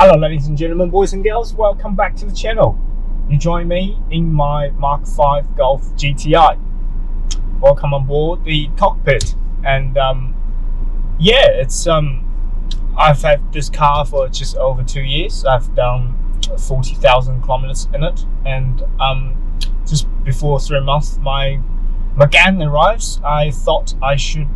Hello ladies and gentlemen, boys and girls, welcome back to the channel. You join me in my MK5 Golf GTI. Welcome on board the cockpit. And yeah, it's I've had this car for just over 2 years. I've done 40,000 kilometers in it, and just before 3 months my McGann arrives, I thought I should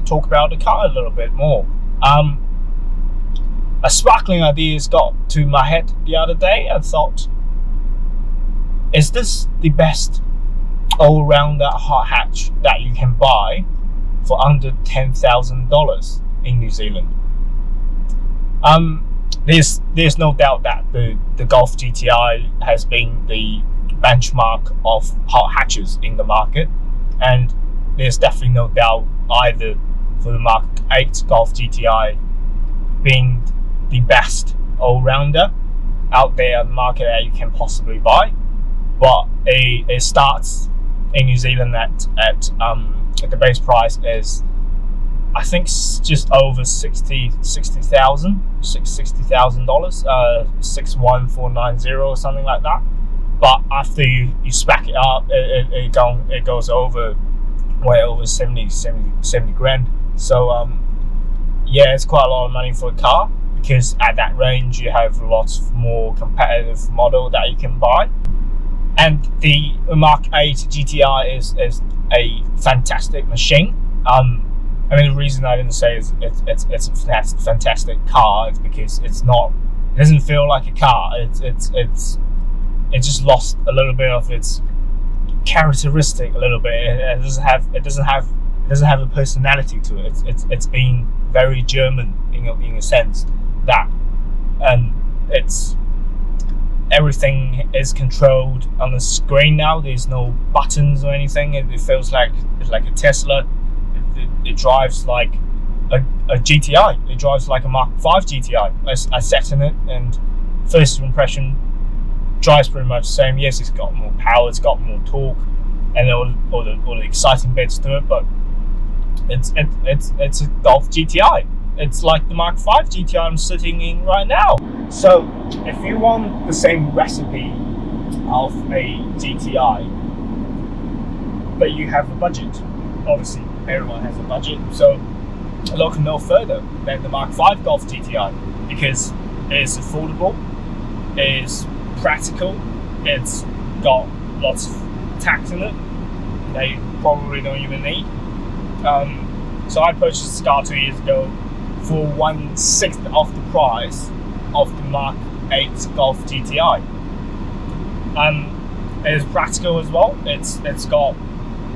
talk about the car a little bit more. A sparkling idea got to my head the other day. I thought, is this the best all-rounder hot hatch that you can buy for under $10,000 in New Zealand? There's no doubt that the Golf GTI has been the benchmark of hot hatches in the market, and there's definitely no doubt either for the MK8 Golf GTI being the best all-rounder out there in the market that you can possibly buy. But it starts in New Zealand at the base price is, I think, just over $60,000, $61,490 or something like that. But after you spec it up, it goes over way over 70 grand. So yeah, it's quite a lot of money for a car, because at that range you have lots more competitive model that you can buy. And the MK8 GTI is a fantastic machine. I mean, the reason I didn't say it's a fantastic car is because it doesn't feel like a car. It just lost a little bit of its characteristic a little bit. It doesn't have a personality to it. It's been very German in a sense that everything is controlled on the screen now. There's no buttons or anything. It feels like it's like a Tesla. It drives like a GTI. It drives like a MK5 GTI. I sat in it, and first impression, drives pretty much the same. Yes, it's got more power, it's got more torque, and all the exciting bits to it. But it's a Golf GTI. It's like the MK5 GTI I'm sitting in right now. So if you want the same recipe of a GTI, but you have a budget, obviously everyone has a budget, so look no further than the MK5 Golf GTI, because it's affordable, it's practical, it's got lots of tax in it that you probably don't even need. So I purchased this car 2 years ago for 1/6 of the price of the MK8 Golf GTI. It's practical as well. It's got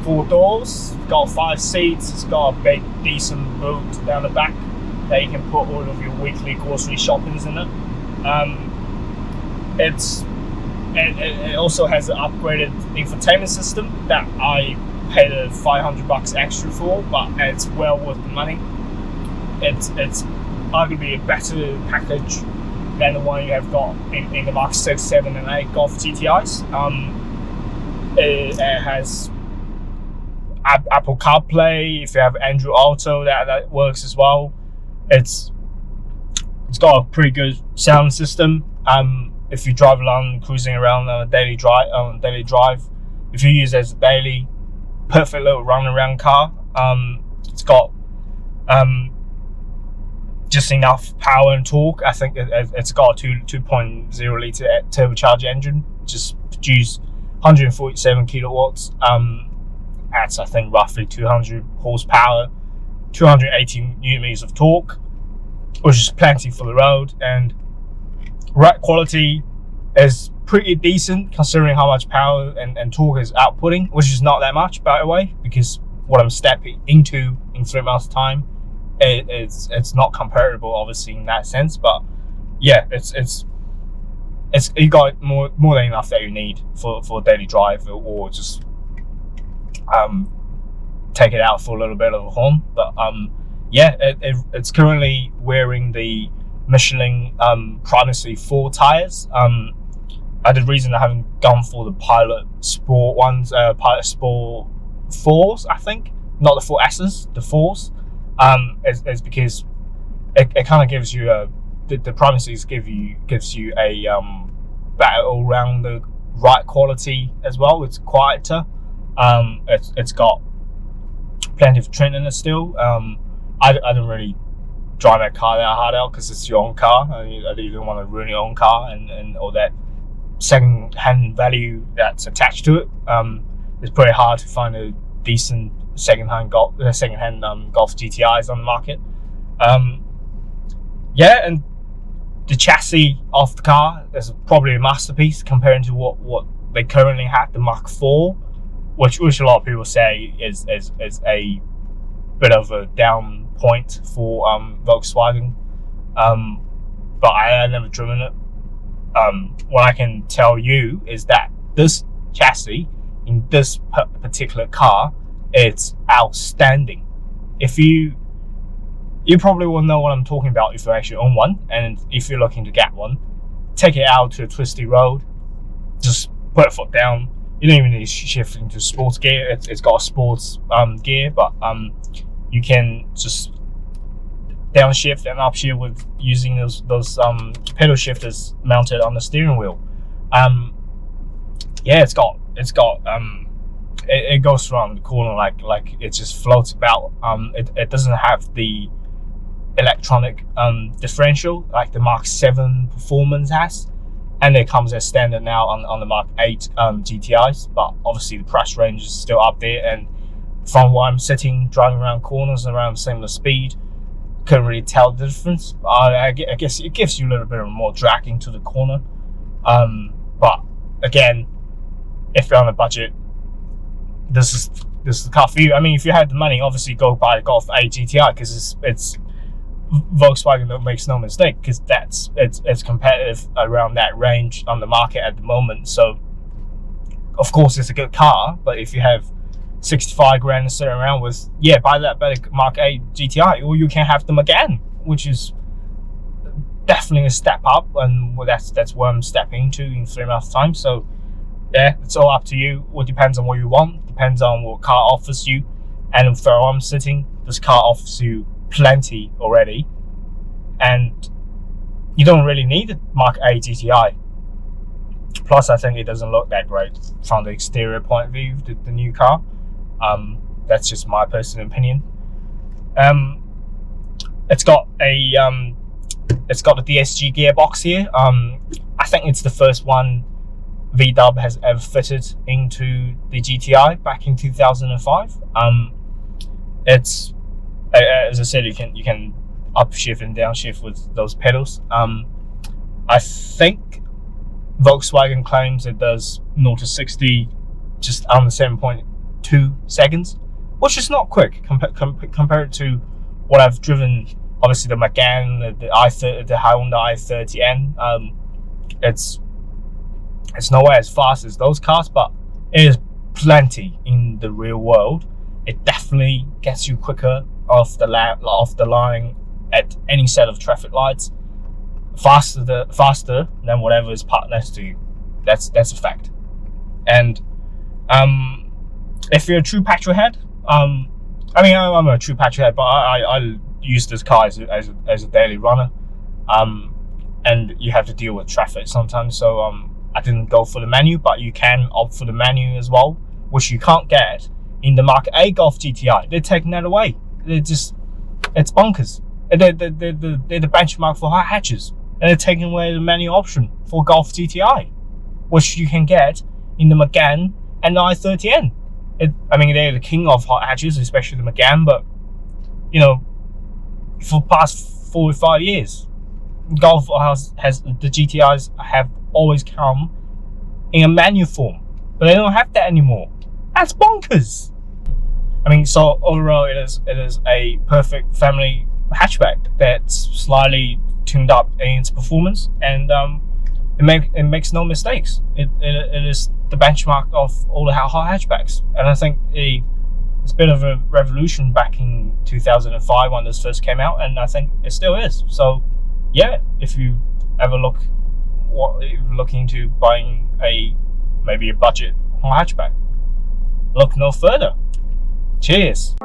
4 doors, it's got 5 seats, it's got a big decent boot down the back that you can put all of your weekly grocery shoppings in it. It also has an upgraded infotainment system that I paid $500 extra for, but it's well worth the money. It's arguably a better package than the one you have got in the MK6, 7 and 8 Golf GTIs. It has Apple CarPlay. If you have Android Auto, that works as well. It's got a pretty good sound system. If you drive along, cruising around on a daily drive, if you use it as a daily, perfect little run around car. It's got just enough power and torque. I think it's got a 2.0 litre turbocharged engine, just produce 147 kilowatts. That's, I think, roughly 200 horsepower, 280 newton meters of torque, which is plenty for the road. And ride quality is pretty decent considering how much power and torque is outputting, which is not that much, by the way, because what I'm stepping into in 3 months' time, it's not comparable, obviously, in that sense. But yeah, you got more than enough that you need for a daily drive, or just take it out for a little bit of a horn. But yeah, it's currently wearing the Michelin Primacy 4 tires. The reason I haven't gone for the Pilot Sport ones, Pilot Sport 4s, I think, not the 4Ss, the 4s, is because it kind of gives you a the promises gives you a better all round the right quality as well. It's quieter. It's got plenty of trim in it still. I don't really drive my car that hard out because it's your own car. I don't even want to ruin your own car and all that second-hand value that's attached to it. It's pretty hard to find a decent second-hand Golf GTIs on the market. Yeah, and the chassis of the car is probably a masterpiece compared to what they currently have, the Mark IV, which a lot of people say is a bit of a down point for Volkswagen. But I never driven it. What I can tell you is that this chassis in this particular car, it's outstanding. If you probably will know what I'm talking about if you actually own one, and if you're looking to get one, take it out to a twisty road, just put a foot down. You don't even need to shift into sports gear. It's got a sports gear, but you can just downshift and upshift with using those pedal shifters mounted on the steering wheel. Yeah, it goes around the corner like it just floats about. It doesn't have the electronic differential like the Mark 7 Performance has, and it comes as standard now on the Mark 8 GTIs, but obviously the price range is still up there, and from where I'm sitting driving around corners around similar speed, couldn't really tell the difference. I guess it gives you a little bit of more dragging to the corner, but again, if you're on a budget, this is the car for you. I mean, if you have the money, obviously go buy the Golf 8 GTI, because it's Volkswagen that makes no mistake, because it's competitive around that range on the market at the moment. So of course it's a good car, but if you have 65 grand to sit around with, yeah, buy that better Mark 8 GTI, or you can have the Megane, which is definitely a step up, and that's where I'm stepping into in 3 months time. So yeah, it's all up to you. It depends on what you want, depends on what car offers you, and where I'm sitting, this car offers you plenty already, and you don't really need a Mark 8 GTI. Plus, I think it doesn't look that great from the exterior point of view, the new car. That's just my personal opinion. It's got a DSG gearbox here. I think it's the first one VW has ever fitted into the GTI back in 2005. It's as I said, you can upshift and downshift with those pedals. I think Volkswagen claims it does 0 to 60 just under 7.2 seconds, which is not quick compared to what I've driven. Obviously, the Megane, the Honda i30N. It's nowhere as fast as those cars, but it is plenty in the real world. It definitely gets you quicker off the line at any set of traffic lights, faster than whatever is parked next to you. That's a fact. And if you're a true petrol head, I mean, I'm a true petrol head, but I use this car as a daily runner, and you have to deal with traffic sometimes. So I didn't go for the manual, but you can opt for the manual as well, which you can't get in the Mark 8 Golf GTI. They're taking that away. It's bonkers. They're the benchmark for hot hatches, and they're taking away the manual option for Golf GTI, which you can get in the Megane and the i30N. I mean, they're the king of hot hatches, especially the Megane, but you know, for the past 4 or 5 years, Golf has the GTIs have always come in a manual form, but they don't have that anymore. That's bonkers. I mean, so overall, it is a perfect family hatchback that's slightly tuned up in its performance, and it makes no mistakes. It is the benchmark of all the hot hatchbacks, and I think it's a bit of a revolution back in 2005 when this first came out, and I think it still is. So yeah, if you ever looking into buying maybe a budget hatchback, look no further. Cheers.